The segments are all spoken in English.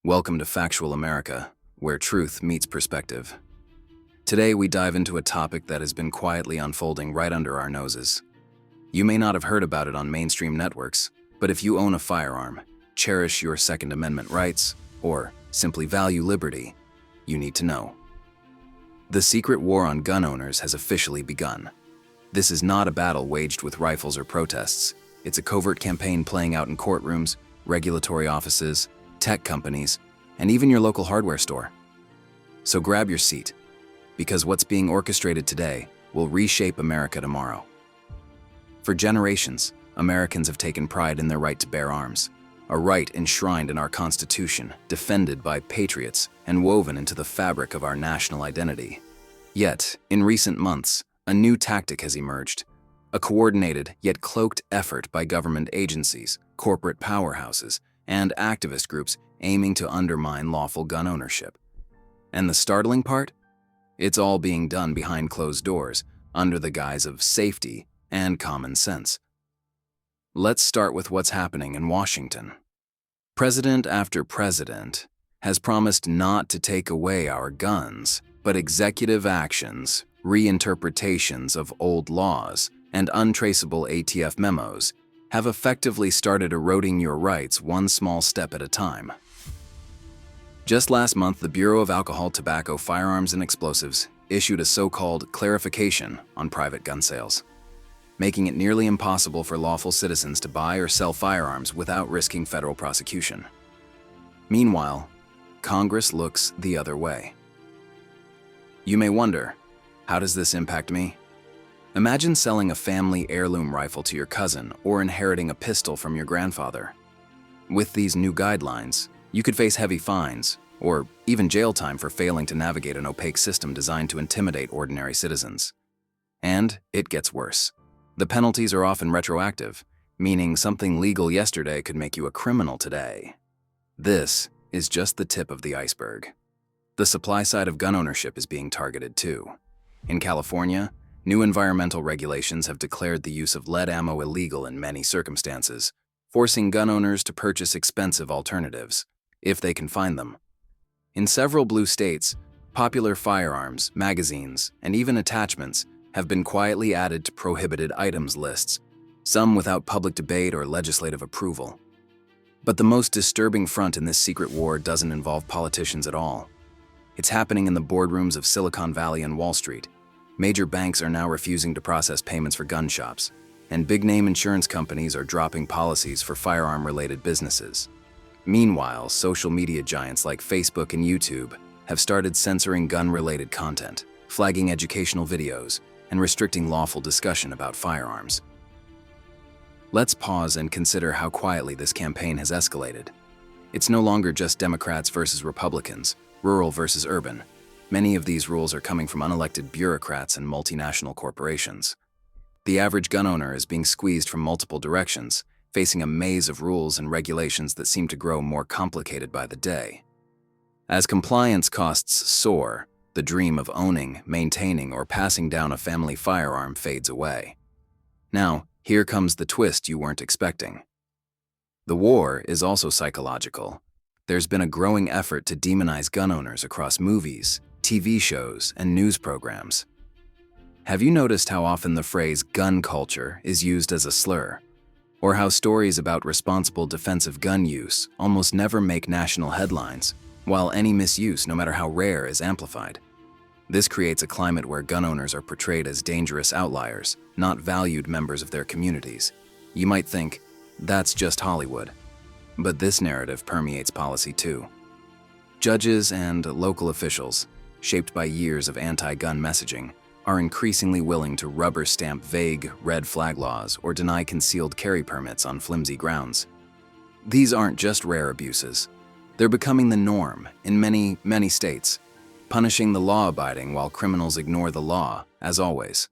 Welcome to Factual America, where truth meets perspective. Today we dive into a topic that has been quietly unfolding right under our noses. You may not have heard about it on mainstream networks, but if you own a firearm, cherish your Second Amendment rights, or simply value liberty, you need to know. The secret war on gun owners has officially begun. This is not a battle waged with rifles or protests. It's a covert campaign playing out in courtrooms, regulatory offices, tech companies, and even your local hardware store. So grab your seat, because what's being orchestrated today will reshape America tomorrow. For generations, Americans have taken pride in their right to bear arms, a right enshrined in our Constitution, defended by patriots, and woven into the fabric of our national identity. Yet, in recent months, a new tactic has emerged, a coordinated yet cloaked effort by government agencies, corporate powerhouses, and activist groups aiming to undermine lawful gun ownership. And the startling part? It's all being done behind closed doors, under the guise of safety and common sense. Let's start with what's happening in Washington. President after president has promised not to take away our guns, but executive actions, reinterpretations of old laws, and untraceable ATF memos have effectively started eroding your rights one small step at a time. Just last month, the Bureau of Alcohol, Tobacco, Firearms, and Explosives issued a so-called clarification on private gun sales, making it nearly impossible for lawful citizens to buy or sell firearms without risking federal prosecution. Meanwhile, Congress looks the other way. You may wonder, how does this impact me? Imagine selling a family heirloom rifle to your cousin or inheriting a pistol from your grandfather. With these new guidelines, you could face heavy fines or even jail time for failing to navigate an opaque system designed to intimidate ordinary citizens. And it gets worse. The penalties are often retroactive, meaning something legal yesterday could make you a criminal today. This is just the tip of the iceberg. The supply side of gun ownership is being targeted too. In California, new environmental regulations have declared the use of lead ammo illegal in many circumstances, forcing gun owners to purchase expensive alternatives, if they can find them. In several blue states, popular firearms, magazines, and even attachments have been quietly added to prohibited items lists, some without public debate or legislative approval. But the most disturbing front in this secret war doesn't involve politicians at all. It's happening in the boardrooms of Silicon Valley and Wall Street. Major banks are now refusing to process payments for gun shops, and big-name insurance companies are dropping policies for firearm-related businesses. Meanwhile, social media giants like Facebook and YouTube have started censoring gun-related content, flagging educational videos, and restricting lawful discussion about firearms. Let's pause and consider how quietly this campaign has escalated. It's no longer just Democrats versus Republicans, rural versus urban. Many of these rules are coming from unelected bureaucrats and multinational corporations. The average gun owner is being squeezed from multiple directions, facing a maze of rules and regulations that seem to grow more complicated by the day. As compliance costs soar, the dream of owning, maintaining, or passing down a family firearm fades away. Now, here comes the twist you weren't expecting. The war is also psychological. There's been a growing effort to demonize gun owners across movies, TV shows, and news programs. Have you noticed how often the phrase gun culture is used as a slur? Or how stories about responsible defensive gun use almost never make national headlines, while any misuse, no matter how rare, is amplified? This creates a climate where gun owners are portrayed as dangerous outliers, not valued members of their communities. You might think, that's just Hollywood. But this narrative permeates policy too. Judges and local officials, shaped by years of anti-gun messaging, are increasingly willing to rubber stamp vague red flag laws or deny concealed carry permits on flimsy grounds. These aren't just rare abuses. They're becoming the norm in many states, punishing the law-abiding while criminals ignore the law, as always.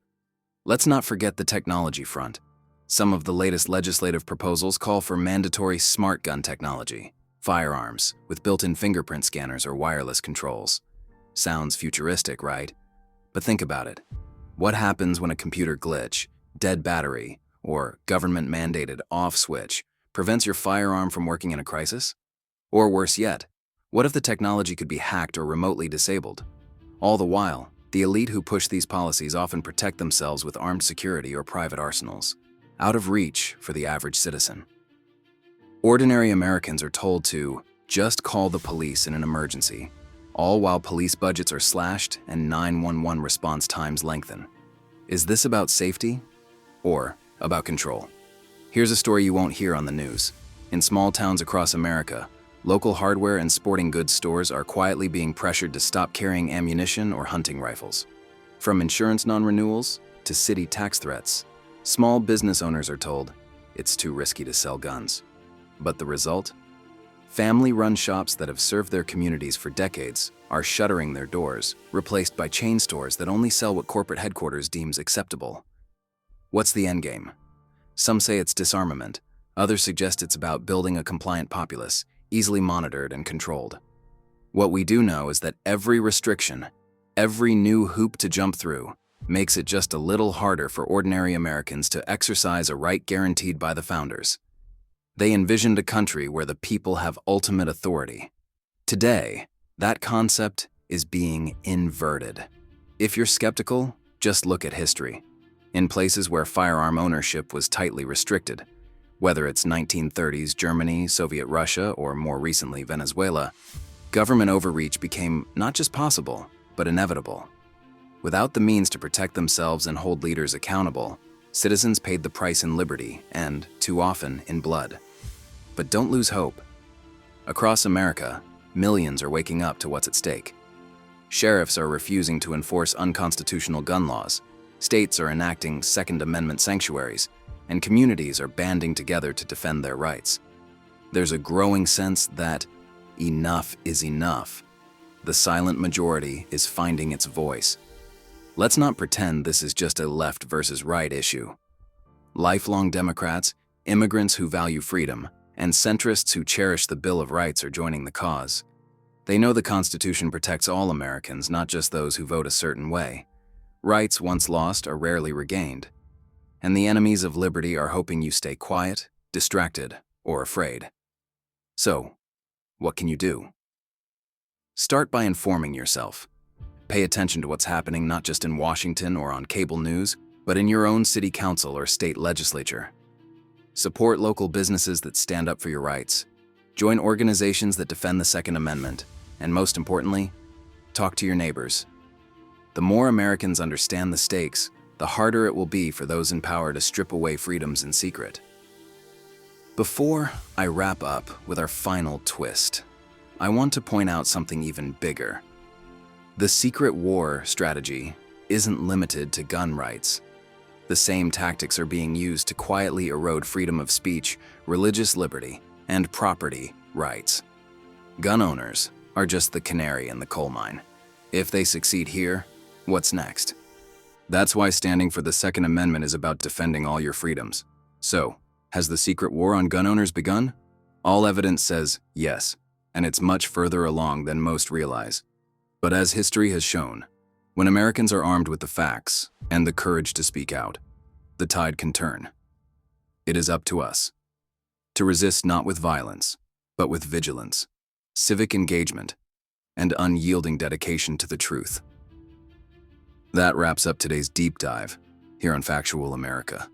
Let's not forget the technology front. Some of the latest legislative proposals call for mandatory smart gun technology, firearms with built-in fingerprint scanners or wireless controls. Sounds futuristic, right? But think about it. What happens when a computer glitch, dead battery, or government-mandated off switch prevents your firearm from working in a crisis? Or worse yet, What if the technology could be hacked or remotely disabled? All the while, the elite who push these policies often protect themselves with armed security or private arsenals, out of reach for the average citizen. Ordinary Americans are told to just call the police in an emergency, all while police budgets are slashed and 911 response times lengthen. Is this about safety or about control? Here's a story you won't hear on the news. In small towns across America, local hardware and sporting goods stores are quietly being pressured to stop carrying ammunition or hunting rifles. From insurance non-renewals to city tax threats, small business owners are told it's too risky to sell guns. But the result? Family-run shops that have served their communities for decades are shuttering their doors, replaced by chain stores that only sell what corporate headquarters deems acceptable. What's the endgame? Some say it's disarmament. Others suggest it's about building a compliant populace, easily monitored and controlled. What we do know is that every restriction, every new hoop to jump through, makes it just a little harder for ordinary Americans to exercise a right guaranteed by the founders. They envisioned a country where the people have ultimate authority. Today, that concept is being inverted. If you're skeptical, just look at history. In places where firearm ownership was tightly restricted, whether it's 1930s Germany, Soviet Russia, or more recently Venezuela, government overreach became not just possible, but inevitable. Without the means to protect themselves and hold leaders accountable, citizens paid the price in liberty and, too often, in blood. But don't lose hope. Across America, millions are waking up to what's at stake. Sheriffs are refusing to enforce unconstitutional gun laws, states are enacting Second Amendment sanctuaries, and communities are banding together to defend their rights. There's a growing sense that enough is enough. The silent majority is finding its voice. Let's not pretend this is just a left versus right issue. Lifelong Democrats, immigrants who value freedom, and centrists who cherish the Bill of Rights are joining the cause. They know the Constitution protects all Americans, not just those who vote a certain way. Rights once lost are rarely regained. And the enemies of liberty are hoping you stay quiet, distracted, or afraid. So, what can you do? Start by informing yourself. Pay attention to what's happening not just in Washington or on cable news, but in your own city council or state legislature. Support local businesses that stand up for your rights. Join organizations that defend the Second Amendment. And most importantly, talk to your neighbors. The more Americans understand the stakes, the harder it will be for those in power to strip away freedoms in secret. Before I wrap up with our final twist, I want to point out something even bigger. The secret war strategy isn't limited to gun rights. The same tactics are being used to quietly erode freedom of speech, religious liberty, and property rights. Gun owners are just the canary in the coal mine. If they succeed here, what's next? That's why standing for the Second Amendment is about defending all your freedoms. So, has the secret war on gun owners begun? All evidence says yes, and it's much further along than most realize. But as history has shown, when Americans are armed with the facts and the courage to speak out, the tide can turn. It is up to us to resist not with violence, but with vigilance, civic engagement, and unyielding dedication to the truth. That wraps up today's deep dive here on Factual America.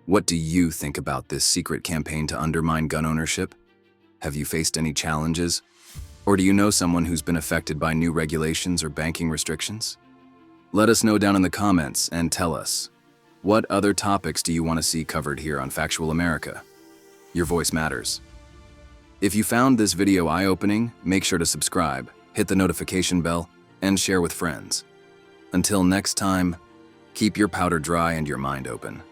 What do you think about this secret campaign to undermine gun ownership? Have you faced any challenges? Or do you know someone who's been affected by new regulations or banking restrictions? Let us know down in the comments and tell us, what other topics do you want to see covered here on Factual America? Your voice matters. If you found this video eye-opening, make sure to subscribe, hit the notification bell, and share with friends. Until next time, keep your powder dry and your mind open.